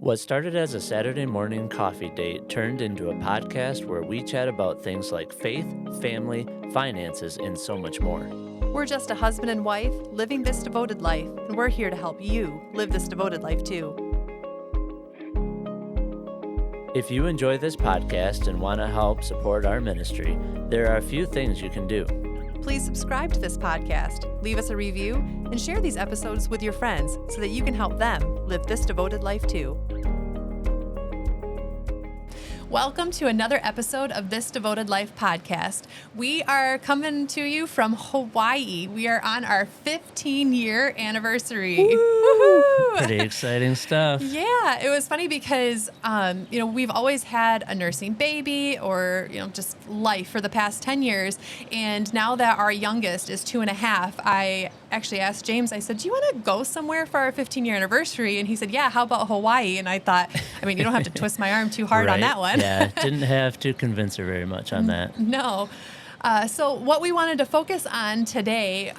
What started as a Saturday morning coffee date turned into a podcast where we chat about things like faith, family, finances, and so much more. We're just a husband and wife living this devoted life, and we're here to help you live this devoted life too. If you enjoy this podcast and want to help support our ministry, there are a few things you can do. Please subscribe to this podcast, leave us a review, and share these episodes with your friends so that you can help them live this devoted life too. Welcome to another episode of This Devoted Life podcast. We are coming to you from Hawaii. We are on our 15-year anniversary. Woo! Pretty exciting stuff. Yeah, it was funny because, we've always had a nursing baby or, just life for the past 10 years. And now that our youngest is 2.5, I actually asked James, I said, do you want to go somewhere for our 15-year anniversary? And he said, yeah, how about Hawaii? And I thought, you don't have to twist my arm too hard on that one. Yeah, didn't have to convince her very much on that. No. So what we wanted to focus on today,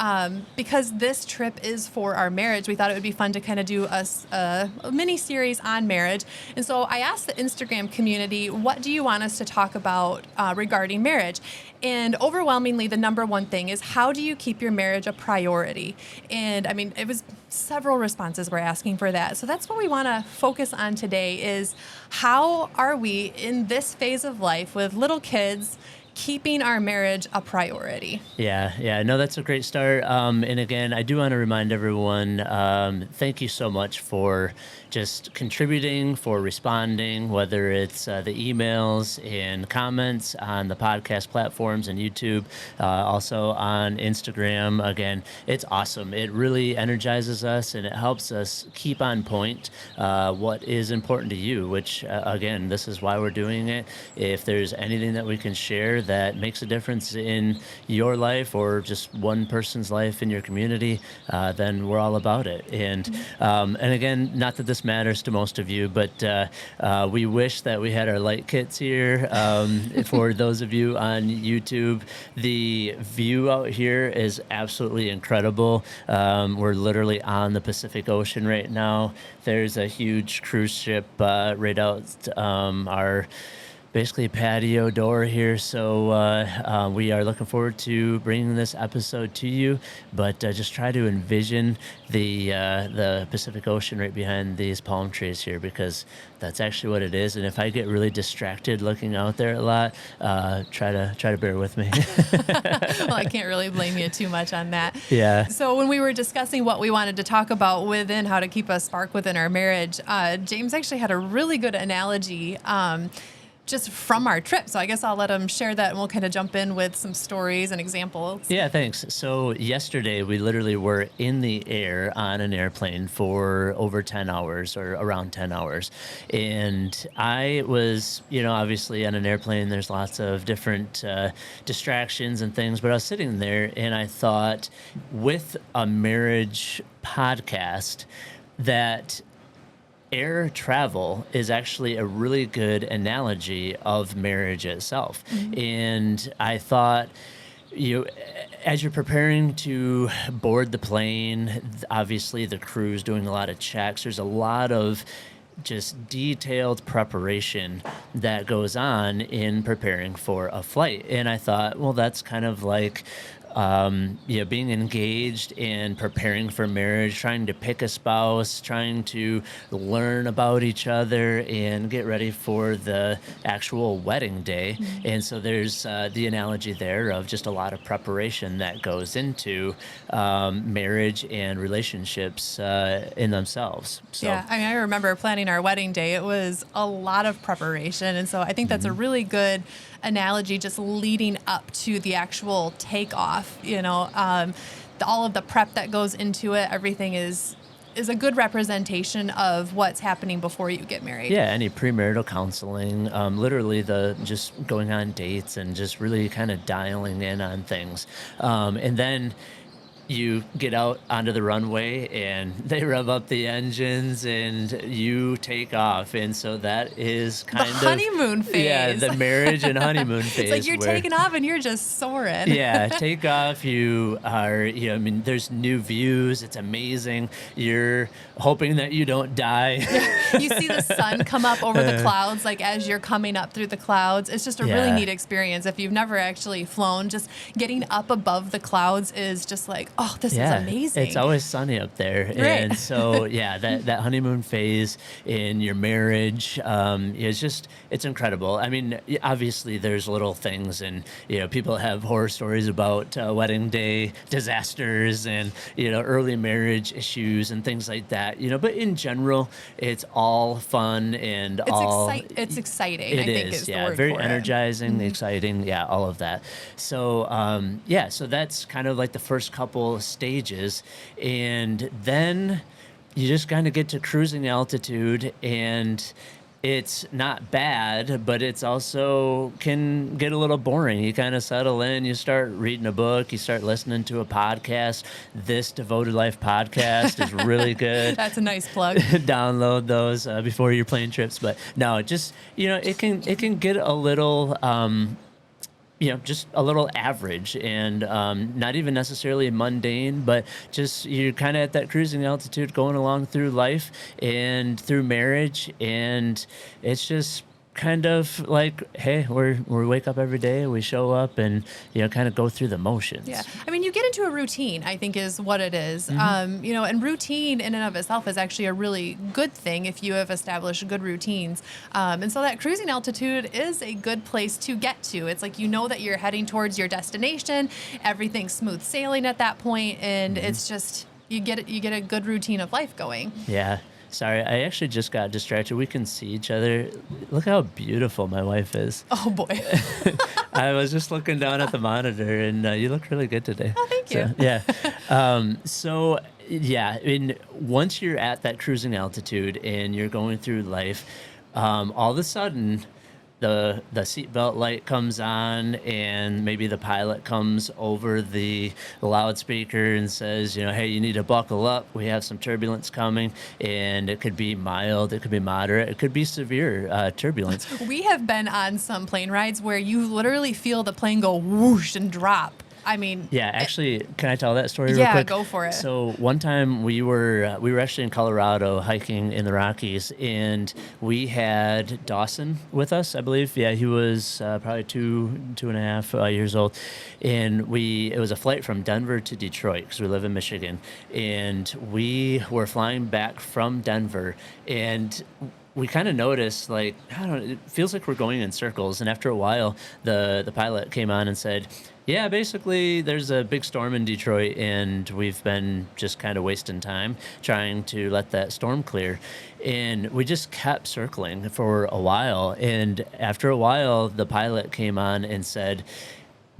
because this trip is for our marriage, we thought it would be fun to kind of do a mini series on marriage. And so I asked the Instagram community, what do you want us to talk about regarding marriage? And overwhelmingly, the number one thing is, how do you keep your marriage a priority? And it was several responses were asking for that. So that's what we want to focus on today is, how are we in this phase of life with little kids keeping our marriage a priority? Yeah. No, that's a great start. And again, I do want to remind everyone, thank you so much for just contributing, for responding, whether it's the emails and comments on the podcast platforms and YouTube, also on Instagram. Again, it's awesome. It really energizes us and it helps us keep on point what is important to you, which, again, this is why we're doing it. If there's anything that we can share that makes a difference in your life or just one person's life in your community, then we're all about it. And again, not that this matters to most of you, but we wish that we had our light kits here. For those of you on YouTube, the view out here is absolutely incredible. We're literally on the Pacific Ocean right now. There's a huge cruise ship right out our basically patio door here. So we are looking forward to bringing this episode to you, but just try to envision the Pacific Ocean right behind these palm trees here, because that's actually what it is. And if I get really distracted looking out there a lot, try to bear with me. Well, I can't really blame you too much on that. Yeah. So when we were discussing what we wanted to talk about within how to keep a spark within our marriage, James actually had a really good analogy just from our trip. So I guess I'll let him share that, and we'll kind of jump in with some stories and examples. Yeah, thanks. So yesterday we literally were in the air on an airplane for over 10 hours or around 10 hours. And I was, obviously on an airplane, there's lots of different distractions and things, but I was sitting there and I thought, with a marriage podcast, that air travel is actually a really good analogy of marriage itself. Mm-hmm. And I thought, as you're preparing to board the plane, obviously the crew's doing a lot of checks. There's a lot of just detailed preparation that goes on in preparing for a flight. And I thought, well, that's kind of like being engaged and preparing for marriage, trying to pick a spouse, trying to learn about each other and get ready for the actual wedding day. Mm-hmm. And so there's the analogy there of just a lot of preparation that goes into marriage and relationships in themselves. So. Yeah, I remember planning our wedding day. It was a lot of preparation. And so I think that's a really good analogy, just leading up to the actual takeoff. All of the prep that goes into it, everything is a good representation of what's happening before you get married. Yeah, any premarital counseling, literally the just going on dates and just really kind of dialing in on things. And then you get out onto the runway and they rev up the engines and you take off. And so that is The kind of honeymoon yeah, phase. the marriage and honeymoon phase. It's like you're where, taking off and you're just soaring. yeah, take off. You are, I mean, there's new views. It's amazing. You're hoping that you don't die. You see the sun come up over the clouds, like as you're coming up through the clouds. It's just a really Yeah. neat experience. If you've never actually flown, just getting up above the clouds is just like, oh, this is amazing. It's always sunny up there. Right. And so, yeah, that honeymoon phase in your marriage is just, it's incredible. I mean, obviously there's little things and, people have horror stories about wedding day disasters and, early marriage issues and things like that, but in general, it's all fun and it's exciting, I it think is, is the yeah, word very for it. energizing, exciting, yeah, all of that. So, so that's kind of like the first couple stages, and then you just kind of get to cruising altitude, and it's not bad, but it's also can get a little boring. You kind of settle in, you start reading a book, you start listening to a podcast. This Devoted Life podcast is really good. That's a nice plug. Download those before your plane trips. But no, just it can get a little just a little average and not even necessarily mundane, but just you're kind of at that cruising altitude going along through life and through marriage, and it's just kind of like, hey, we wake up every day, we show up, and kind of go through the motions. Yeah, I mean, you get into a routine, I think, is what it is. And routine in and of itself is actually a really good thing if you have established good routines. And so that cruising altitude is a good place to get to. It's like that you're heading towards your destination, everything's smooth sailing at that point, and it's just you get a good routine of life going. Yeah. Sorry, I actually just got distracted. We can see each other. Look how beautiful my wife is. Oh, boy. I was just looking down at the monitor, and you look really good today. Oh, thank you. I mean, once you're at that cruising altitude and you're going through life, all of a sudden, the seatbelt light comes on, and maybe the pilot comes over the loudspeaker and says, hey, you need to buckle up. We have some turbulence coming, and it could be mild, it could be moderate, it could be severe turbulence. We have been on some plane rides where you literally feel the plane go whoosh and drop. I mean, yeah, actually, can I tell that story real yeah, quick? go for it. So one time we were actually in Colorado hiking in the Rockies, and we had Dawson with us, I believe. Yeah, he was probably two and a half years old, and it was a flight from Denver to Detroit because we live in Michigan, and we were flying back from Denver, and we kind of noticed, like, I don't know, it feels like we're going in circles. And after a while, the pilot came on and said, yeah, basically there's a big storm in Detroit, and we've been just kind of wasting time trying to let that storm clear. And we just kept circling for a while. And after a while, the pilot came on and said,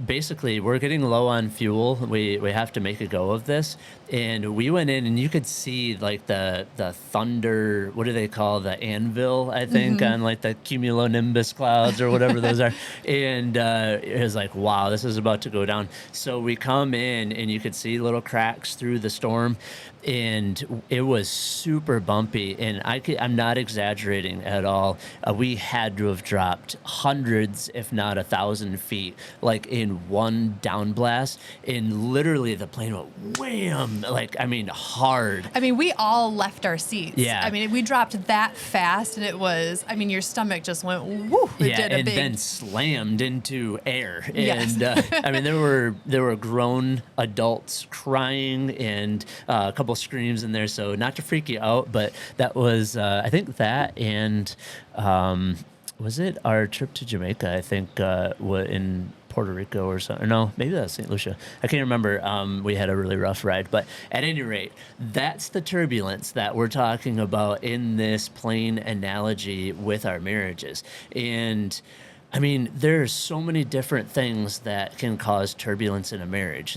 basically, we're getting low on fuel. We have to make a go of this. And we went in, and you could see like the thunder. What do they call the anvil? I think on like the cumulonimbus clouds or whatever those are. And it was like, wow, this is about to go down. So we come in, and you could see little cracks through the storm, and it was super bumpy. And I'm not exaggerating at all. We had to have dropped hundreds, if not 1,000 feet, like in one down blast, and literally the plane went wham, like, I mean, hard. I mean, we all left our seats. Yeah. I mean, we dropped that fast, and it was, I mean, your stomach just went woo. It did a and big... then slammed into air. Yes. And I mean, there were grown adults crying and a couple screams in there. So not to freak you out, but that was I think that and was it our trip to Jamaica? I think in Puerto Rico or something. No, maybe that's St. Lucia. I can't remember. We had a really rough ride. But at any rate, that's the turbulence that we're talking about in this plane analogy with our marriages. And I mean, there's so many different things that can cause turbulence in a marriage.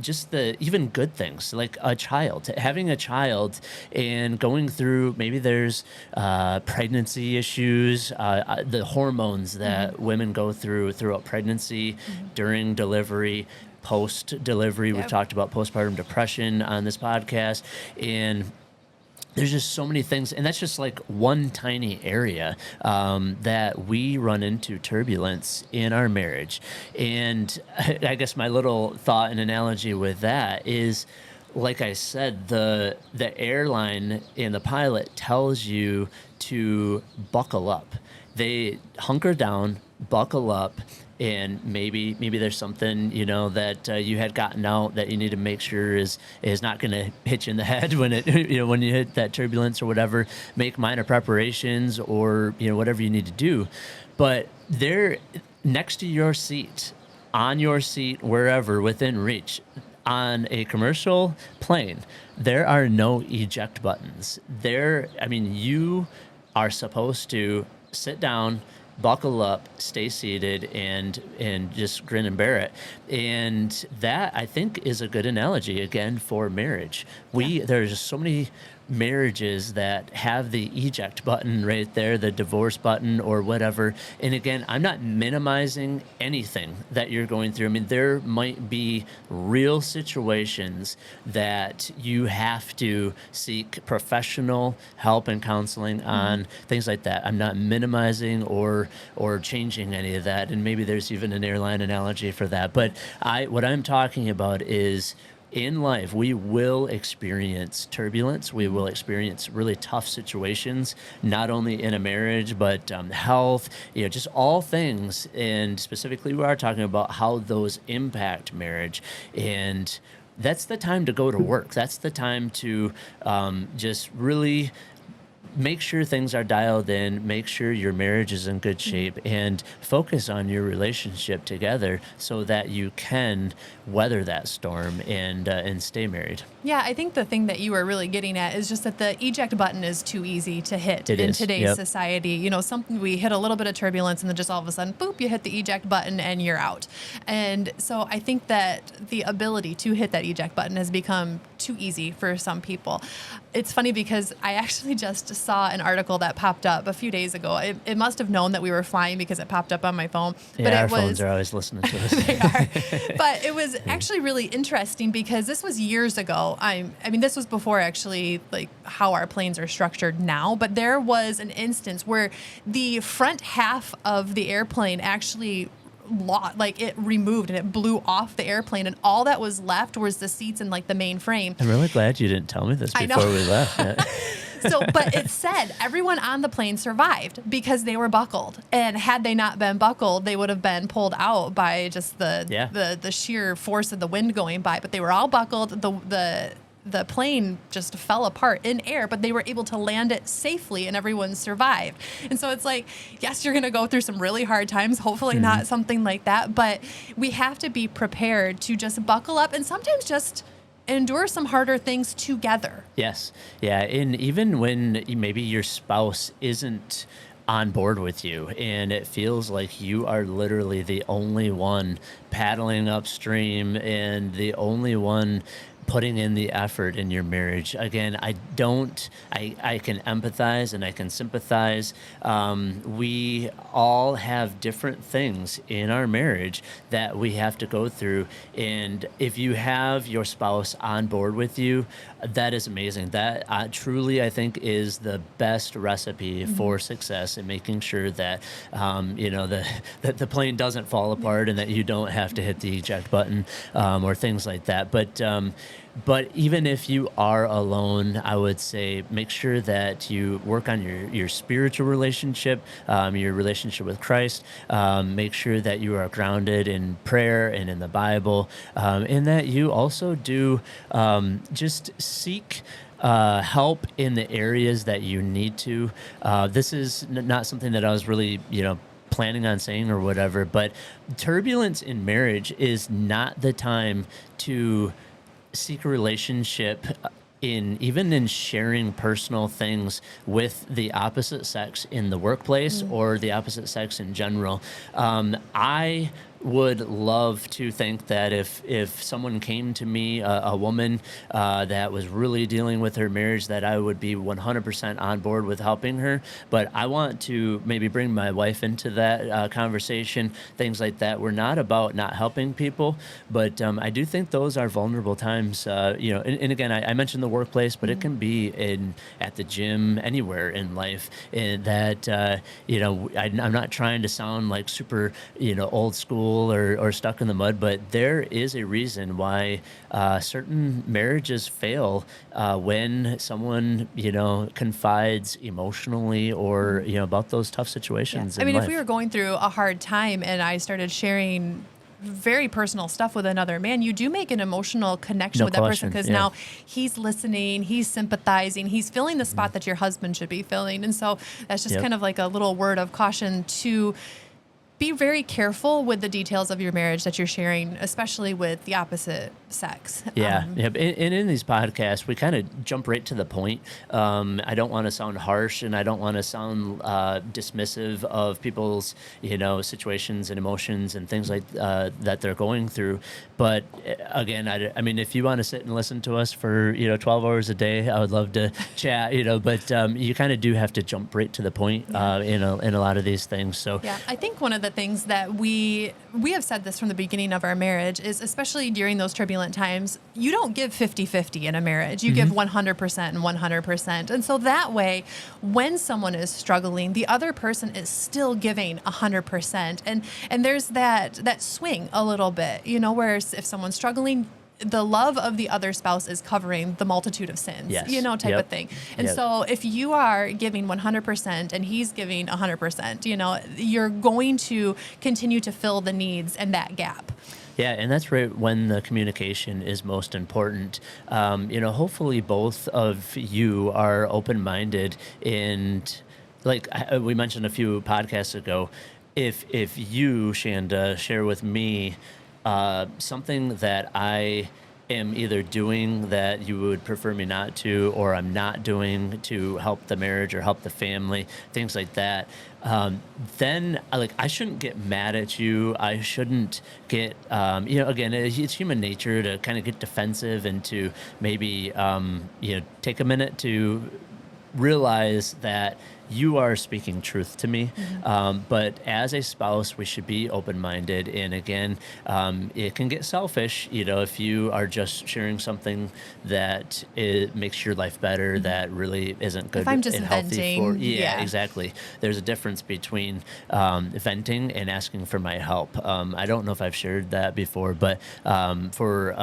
Just even good things like having a child and going through, maybe there's pregnancy issues, the hormones that women go throughout pregnancy, during delivery. post-delivery. We've Yep. talked about postpartum depression on this podcast, and there's just so many things, and that's just like one tiny area that we run into turbulence in our marriage. And I guess my little thought and analogy with that is, like I said, the airline and the pilot tells you to buckle up. They hunker down, buckle up, and maybe there's something that you had gotten out that you need to make sure is not going to hit you in the head when it when you hit that turbulence or whatever. Make minor preparations or whatever you need to do, but they're next to your seat, on your seat, wherever within reach. On a commercial plane, there are no eject buttons. You are supposed to sit down, buckle up, stay seated, and just grin and bear it. And that, I think, is a good analogy again for marriage. There's just so many marriages that have the eject button right there, the divorce button or whatever. And again, I'm not minimizing anything that you're going through. I mean, there might be real situations that you have to seek professional help and counseling on, things like that. I'm not minimizing or changing any of that. And maybe there's even an airline analogy for that. But what I'm talking about is, in life, we will experience turbulence. We will experience really tough situations, not only in a marriage, but health, just all things. And specifically, we are talking about how those impact marriage. And that's the time to go to work. That's the time to just really make sure things are dialed in, make sure your marriage is in good shape, and focus on your relationship together so that you can weather that storm and stay married. Yeah, I think the thing that you were really getting at is just that the eject button is too easy to hit It in is, today's yep. society. Something we hit a little bit of turbulence and then just all of a sudden, boop, you hit the eject button and you're out. And so I think that the ability to hit that eject button has become too easy for some people. It's funny because I actually just saw an article that popped up a few days ago. It must have known that we were flying because it popped up on my phone. Yeah, our phones are always listening to us. They are. But it was actually really interesting because this was years ago. I mean, this was before actually like how our planes are structured now. But there was an instance where the front half of the airplane actually it removed and it blew off the airplane, and all that was left was the seats and like the main frame. I'm really glad you didn't tell me this before we left. So, but it said everyone on the plane survived because they were buckled, and had they not been buckled, they would have been pulled out by just the sheer force of the wind going by. But they were all buckled. The plane just fell apart in air, but they were able to land it safely and everyone survived. And so it's like, yes, you're going to go through some really hard times, hopefully not something like that, but we have to be prepared to just buckle up and sometimes just endure some harder things together. Yes. Yeah. And even when maybe your spouse isn't on board with you and it feels like you are literally the only one paddling upstream and the only one putting in the effort in your marriage. Again, I can empathize and I can sympathize. We all have different things in our marriage that we have to go through. And if you have your spouse on board with you, that is amazing. That truly, I think, is the best recipe for success in making sure that, that the plane doesn't fall apart and that you don't have to hit the eject button or things like that. But even if you are alone, I would say make sure that you work on your spiritual relationship, your relationship with Christ. Make sure that you are grounded in prayer and in the Bible, and that you also do just seek help in the areas that you need to. This is not something that I was really, planning on saying or whatever, but turbulence in marriage is not the time to seek a relationship even in sharing personal things with the opposite sex in the workplace or the opposite sex in general. I would love to think that if someone came to me, a woman that was really dealing with her marriage, that I would be 100% on board with helping her. But I want to maybe bring my wife into that conversation, things like that. We're not about not helping people, but I do think those are vulnerable times. And again, I mentioned the workplace, but it can be at the gym, anywhere in life. And that I'm not trying to sound like super old school or stuck in the mud, but there is a reason why certain marriages fail when someone confides emotionally or about those tough situations. Yeah. I in mean, life. if we were going through a hard time and I started sharing very personal stuff with another man, you do make an emotional connection No with that person, question, because yeah. now he's listening, he's sympathizing, he's filling the spot that your husband should be filling. And so that's just Yep. kind of like a little word of caution to be very careful with the details of your marriage that you're sharing, especially with the opposite sex. Yeah, and in these podcasts, we kind of jump right to the point. I don't want to sound harsh, and I don't want to sound dismissive of people's, situations and emotions and things like that they're going through. But again, I mean, if you want to sit and listen to us for 12 hours a day, I would love to chat. But you kind of do have to jump right to the point in a lot of these things. So Yeah, I think one of the things that we have said this from the beginning of our marriage is, especially during those turbulent times, you don't give 50-50 in a marriage. You give 100% and 100%. And so that way, when someone is struggling, the other person is still giving 100%. And there's that swing a little bit, where if someone's struggling, the love of the other spouse is covering the multitude of sins, Yes. type Yep. of thing. And Yep. so if you are giving 100% and he's giving 100%, you're going to continue to fill the needs and that gap. Yeah, and that's right when the communication is most important. Hopefully both of you are open-minded, and like we mentioned a few podcasts ago, if you, Shanda, share with me something that I am either doing that you would prefer me not to, or I'm not doing to help the marriage or help the family, things like that, then I shouldn't get mad at you. I shouldn't get, again, it's human nature to kind of get defensive and to maybe, take a minute to realize that you are speaking truth to me. But as a spouse, we should be open-minded. And again, it can get selfish, if you are just sharing something that makes your life better, that really isn't good If I'm just and healthy venting, for. yeah. Exactly. There's a difference between venting and asking for my help. I don't know if I've shared that before, but for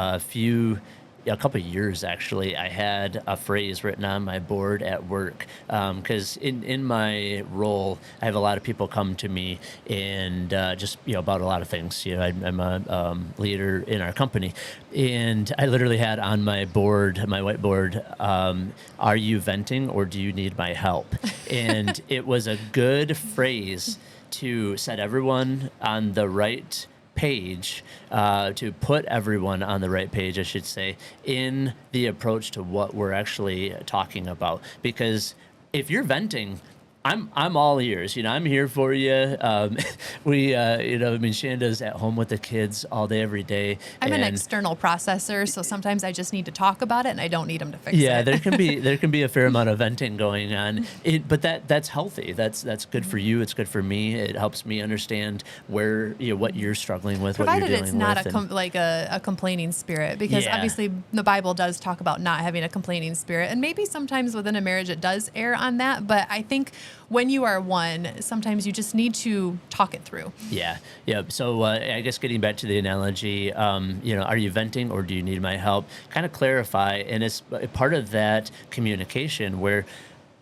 a couple of years, actually, I had a phrase written on my board at work, because in my role, I have a lot of people come to me and just about a lot of things. I'm a leader in our company, and I literally had on my board, my whiteboard, "Are you venting or do you need my help?" And it was a good phrase to set everyone on the right page, to put everyone on the right page, I should say, in the approach to what we're actually talking about. Because if you're venting, I'm all ears. I'm here for you. Shanda's at home with the kids all day, every day. I'm an and external processor, so sometimes I just need to talk about it, and I don't need them to fix Yeah, it. there can be a fair amount of venting going on, but that's healthy. That's good for you. It's good for me. It helps me understand where what you're struggling with, what Provided you're it's dealing not with. a complaining spirit, because Yeah. obviously the Bible does talk about not having a complaining spirit, and maybe sometimes within a marriage it does err on that. But I think when you are one, sometimes you just need to talk it through. Yeah. So I guess getting back to the analogy, are you venting or do you need my help? Kind of clarify, and it's part of that communication where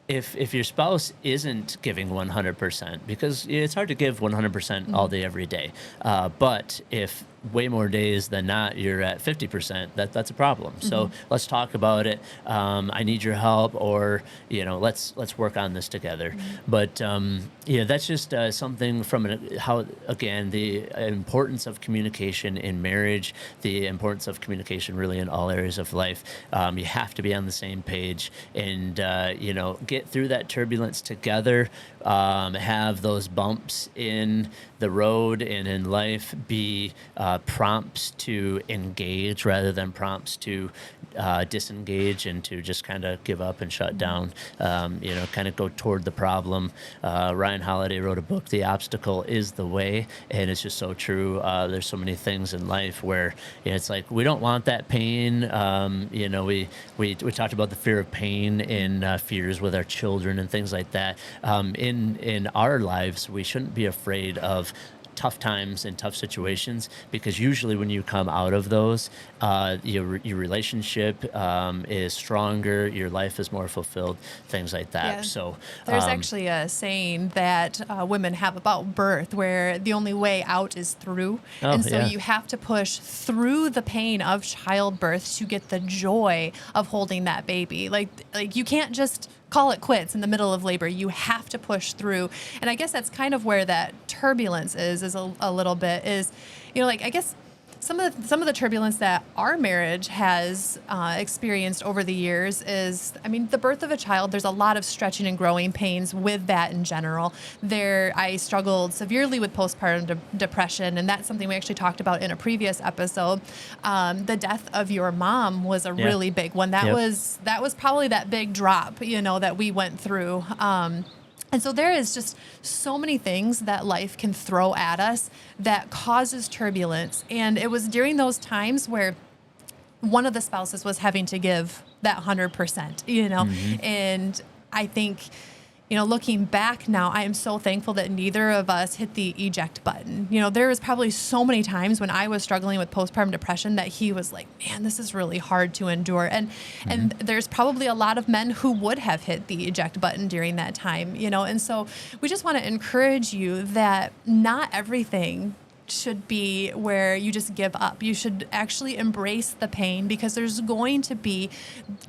if your spouse isn't giving 100%, because it's hard to give 100% all day, every day, but if way more days than not, you're at 50%. That's a problem. So let's talk about it. I need your help, or let's work on this together. But that's just something from how, again, the importance of communication in marriage, the importance of communication really in all areas of life. You have to be on the same page, and get through that turbulence together. Have those bumps in the road and in life be prompts to engage rather than prompts to disengage and to just kind of give up and shut down. Kind of go toward the problem. Ryan Holiday wrote a book, The Obstacle is the Way, and it's just so true. There's so many things in life where it's like we don't want that pain. We talked about the fear of pain and fears with our children and things like that. In our lives, we shouldn't be afraid of tough times and tough situations, because usually when you come out of those, your relationship is stronger, your life is more fulfilled, things like that. Yeah. So there's actually a saying that women have about birth, where the only way out is through. And so you have to push through the pain of childbirth to get the joy of holding that baby. Like you can't just call it quits in the middle of labor. You have to push through. And I guess that's kind of where that turbulence is a little bit, is, I guess some of the turbulence that our marriage has experienced over the years is, the birth of a child. There's a lot of stretching and growing pains with that in general. I struggled severely with postpartum depression, and that's something we actually talked about in a previous episode. The death of your mom was a really big one. That was probably that big drop, that we went through. And so there is just so many things that life can throw at us that causes turbulence. And it was during those times where one of the spouses was having to give that 100%, and I think, looking back now, I am so thankful that neither of us hit the eject button. There was probably so many times when I was struggling with postpartum depression that he was like, man, this is really hard to endure. And there's probably a lot of men who would have hit the eject button during that time, and so we just want to encourage you that not everything should be where you just give up. You should actually embrace the pain, because there's going to be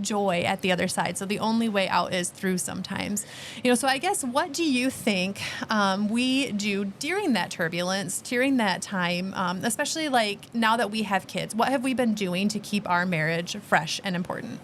joy at the other side. So the only way out is through sometimes. So I guess, what do you think we do during that turbulence, during that time, especially like now that we have kids? What have we been doing to keep our marriage fresh and important?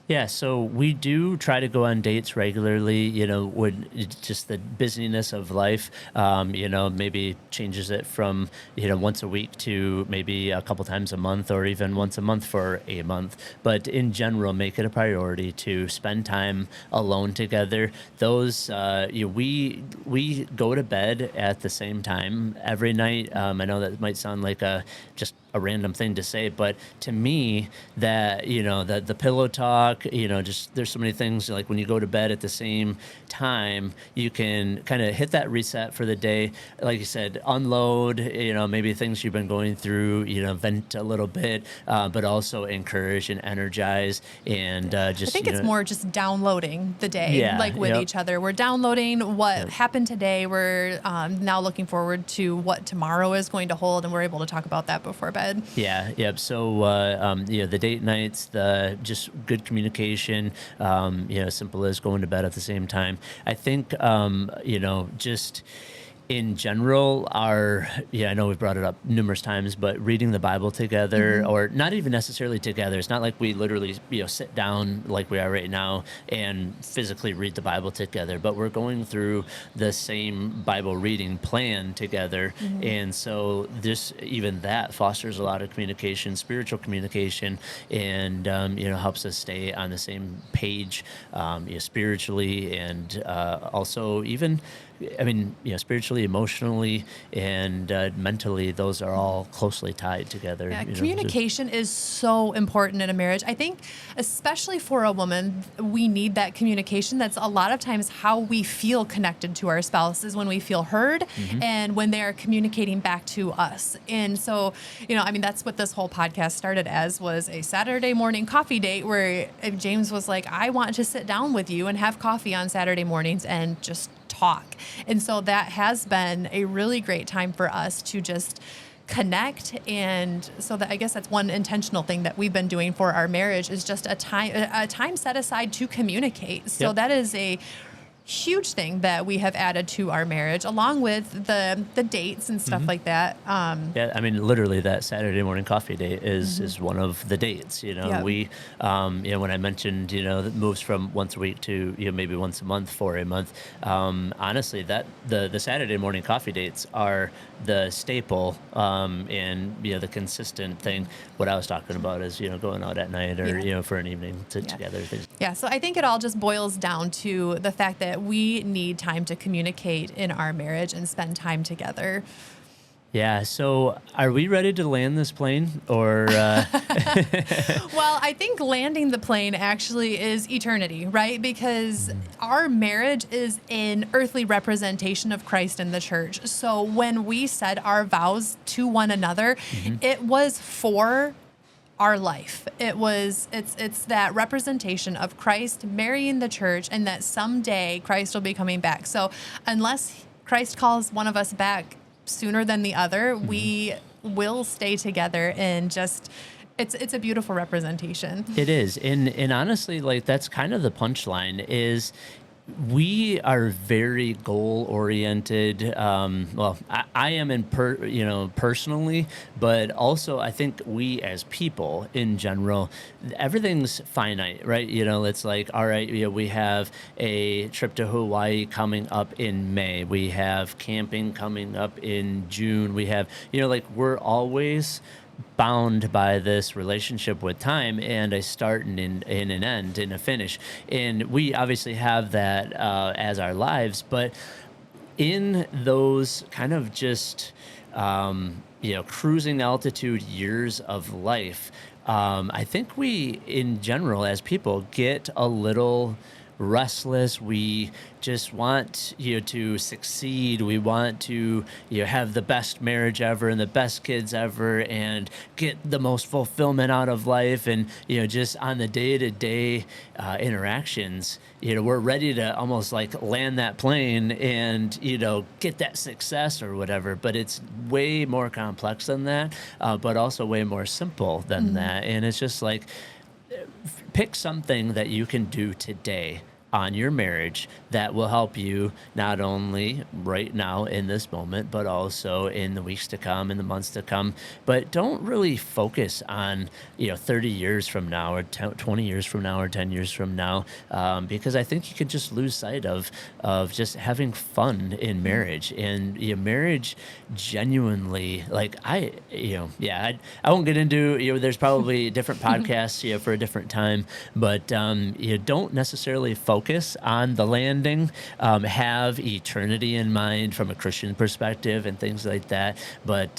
Yeah, so we do try to go on dates regularly, when it's just the busyness of life, maybe changes it from, once a week to maybe a couple times a month, or even once a month for a month. But in general, make it a priority to spend time alone together. Those, we go to bed at the same time every night. I know that might sound like just a random thing to say, but to me, that the pillow talk, just there's so many things, like when you go to bed at the same time, you can kind of hit that reset for the day. Like you said, unload, maybe things you've been going through, vent a little bit, but also encourage and energize, and just. I think it's more just downloading the day, with each other. We're downloading what happened today. We're now looking forward to what tomorrow is going to hold, and we're able to talk about that before bed. Yeah, yep. So, the date nights, the just good communication, simple as going to bed at the same time. I think, just in general, I know we've brought it up numerous times, but reading the Bible together, or not even necessarily together. It's not like we literally, sit down like we are right now and physically read the Bible together, but we're going through the same Bible reading plan together. And so even that fosters a lot of communication, spiritual communication, and, helps us stay on the same page, spiritually, and also even, spiritually, emotionally, and mentally, those are all closely tied together. Yeah, communication is so important in a marriage. I think, especially for a woman, we need that communication. That's a lot of times how we feel connected to our spouses, when we feel heard and when they are communicating back to us. And so, that's what this whole podcast started as, was a Saturday morning coffee date where James was like, I want to sit down with you and have coffee on Saturday mornings and just talk. And so that has been a really great time for us to just connect. And so that, I guess that's one intentional thing that we've been doing for our marriage, is just a time set aside to communicate. So Yep. that is a huge thing that we have added to our marriage, along with the dates and stuff like that. Yeah, I mean, literally, that Saturday morning coffee date is one of the dates. Yeah. We, when I mentioned, that moves from once a week to maybe once a month for a month. Honestly, that the Saturday morning coffee dates are the staple, and the consistent thing. What I was talking about is going out at night or Yeah. for an evening together. Things. Yeah, so I think it all just boils down to the fact that we need time to communicate in our marriage and spend time together. Yeah. So, are we ready to land this plane, or? Well, I think landing the plane actually is eternity, right? Because our marriage is an earthly representation of Christ in the church. So when we said our vows to one another, it was for our life. It's that representation of Christ marrying the church, and that someday Christ will be coming back. So unless Christ calls one of us back sooner than the other, we will stay together, and just it's a beautiful representation. It is, and honestly, like, that's kind of the punchline. Is we are very goal oriented. Well, I am personally, but also I think we as people in general, everything's finite, right? It's like, all right, we have a trip to Hawaii coming up in May. We have camping coming up in June. We have, like, we're always bound by this relationship with time, and a start and an end and a finish. And we obviously have that as our lives, but in those kind of just cruising altitude years of life, I think we in general as people get a little restless. We just want to succeed. We want to have the best marriage ever and the best kids ever, and get the most fulfillment out of life. And just on the day-to-day interactions, we're ready to almost like land that plane and get that success or whatever. But it's way more complex than that, but also way more simple than that. And it's just like, pick something that you can do today on your marriage that will help you not only right now in this moment, but also in the weeks to come, in the months to come. But don't really focus on 30 years from now, or 20 years from now, or 10 years from now, because I think you can just lose sight of just having fun in marriage. And marriage genuinely, like, I won't get into, there's probably different podcasts for a different time, but you don't necessarily focus on the landing. Have eternity in mind from a Christian perspective and things like that. But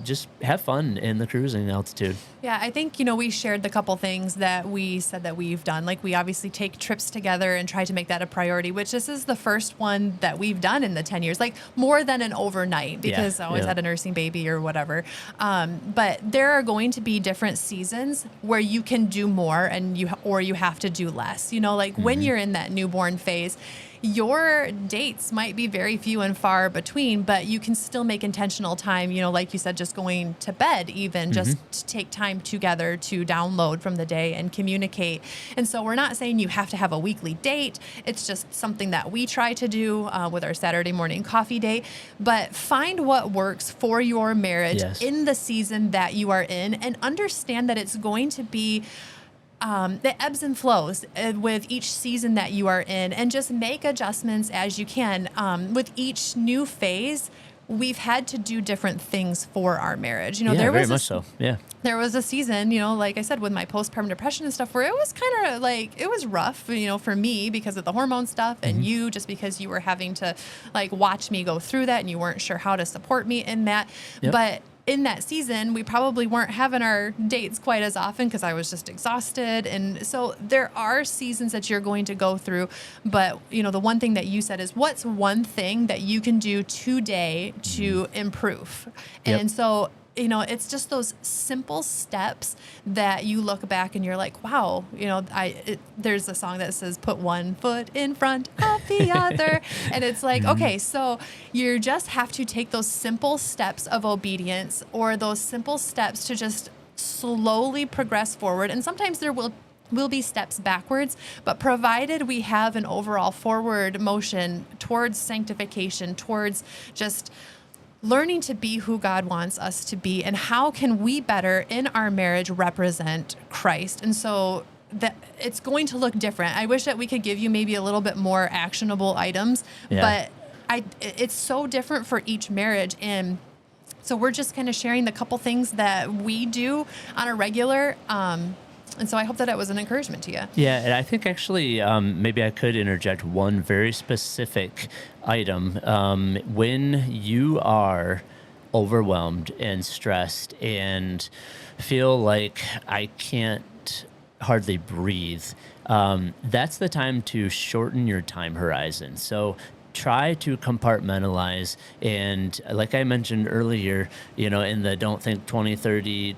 just have fun in the cruising altitude. Yeah, I think, we shared the couple things that we said that we've done. Like, we obviously take trips together and try to make that a priority, which this is the first one that we've done in the 10 years, like more than an overnight, because I always had a nursing baby or whatever. But there are going to be different seasons where you can do more and you have to do less. Like when you're in that newborn phase, your dates might be very few and far between, but you can still make intentional time, like you said, just going to bed, even just to take time together to download from the day and communicate. And so we're not saying you have to have a weekly date. It's just something that we try to do with our Saturday morning coffee date. But find what works for your marriage in the season that you are in, and understand that it's going to be the ebbs and flows with each season that you are in, and just make adjustments as you can. With each new phase, we've had to do different things for our marriage. There was very much so. Yeah. There was a season, like I said, with my postpartum depression and stuff, where it was kind of like, it was rough, for me because of the hormone stuff, and you, just because you were having to like watch me go through that, and you weren't sure how to support me in that. But in that season, we probably weren't having our dates quite as often because I was just exhausted. And so there are seasons that you're going to go through. But, the one thing that you said is, what's one thing that you can do today to improve? And so it's just those simple steps that you look back and you're like, wow, there's a song that says, put one foot in front of the other. And it's like, okay, so you just have to take those simple steps of obedience, or those simple steps to just slowly progress forward. And sometimes there will be steps backwards, but provided we have an overall forward motion towards sanctification, towards just learning to be who God wants us to be, and how can we better in our marriage represent Christ. And so that it's going to look different. I wish that we could give you maybe a little bit more actionable items, but it's so different for each marriage. And so we're just kind of sharing the couple things that we do on a regular, and so I hope that it was an encouragement to you. Yeah, and I think actually maybe I could interject one very specific item. When you are overwhelmed and stressed and feel like I can't hardly breathe, that's the time to shorten your time horizon. So try to compartmentalize. And like I mentioned earlier, in the don't think 20, 30,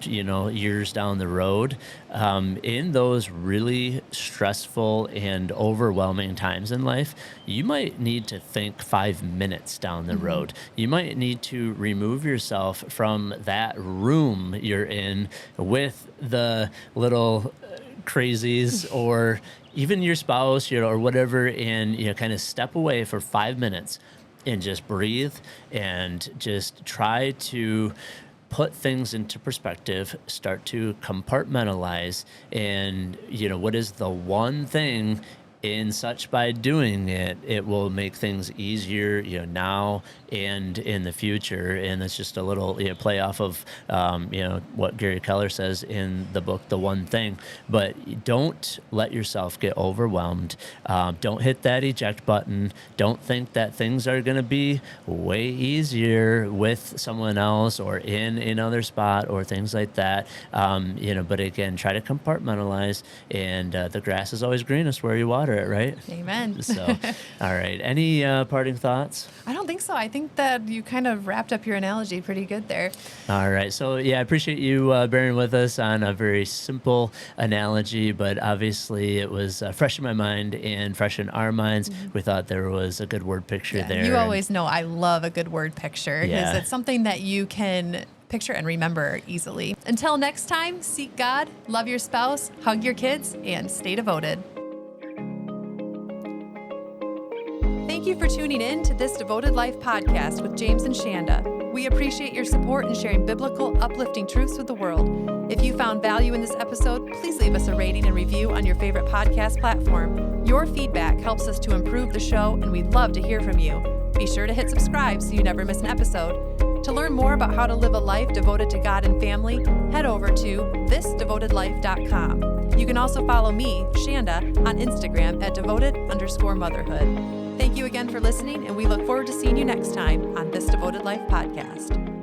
years down the road, in those really stressful and overwhelming times in life, you might need to think 5 minutes down the road. You might need to remove yourself from that room you're in with the little crazies or even your spouse, or whatever, and, kind of step away for 5 minutes and just breathe and just try to put things into perspective, start to compartmentalize, and, what is the one thing in such by doing it, it will make things easier, now and in the future. And it's just a little play off of, what Gary Keller says in the book, The One Thing. But don't let yourself get overwhelmed. Don't hit that eject button. Don't think that things are going to be way easier with someone else or in another spot or things like that. But again, try to compartmentalize, and the grass is always greenest where you water it, right? Amen. So, all right. Any parting thoughts? I don't think so. I think that you kind of wrapped up your analogy pretty good there. All right. So, I appreciate you bearing with us on a very simple analogy, but obviously it was fresh in my mind and fresh in our minds. We thought there was a good word picture there. You always know I love a good word picture because it's something that you can picture and remember easily. Until next time, seek God, love your spouse, hug your kids, and stay devoted. Thank you for tuning in to this Devoted Life podcast with James and Shanda. We appreciate your support in sharing biblical, uplifting truths with the world. If you found value in this episode, please leave us a rating and review on your favorite podcast platform. Your feedback helps us to improve the show, and we'd love to hear from you. Be sure to hit subscribe so you never miss an episode. To learn more about how to live a life devoted to God and family, head over to thisdevotedlife.com. You can also follow me, Shanda, on Instagram at devoted_motherhood. Thank you again for listening, and we look forward to seeing you next time on This Devoted Life podcast.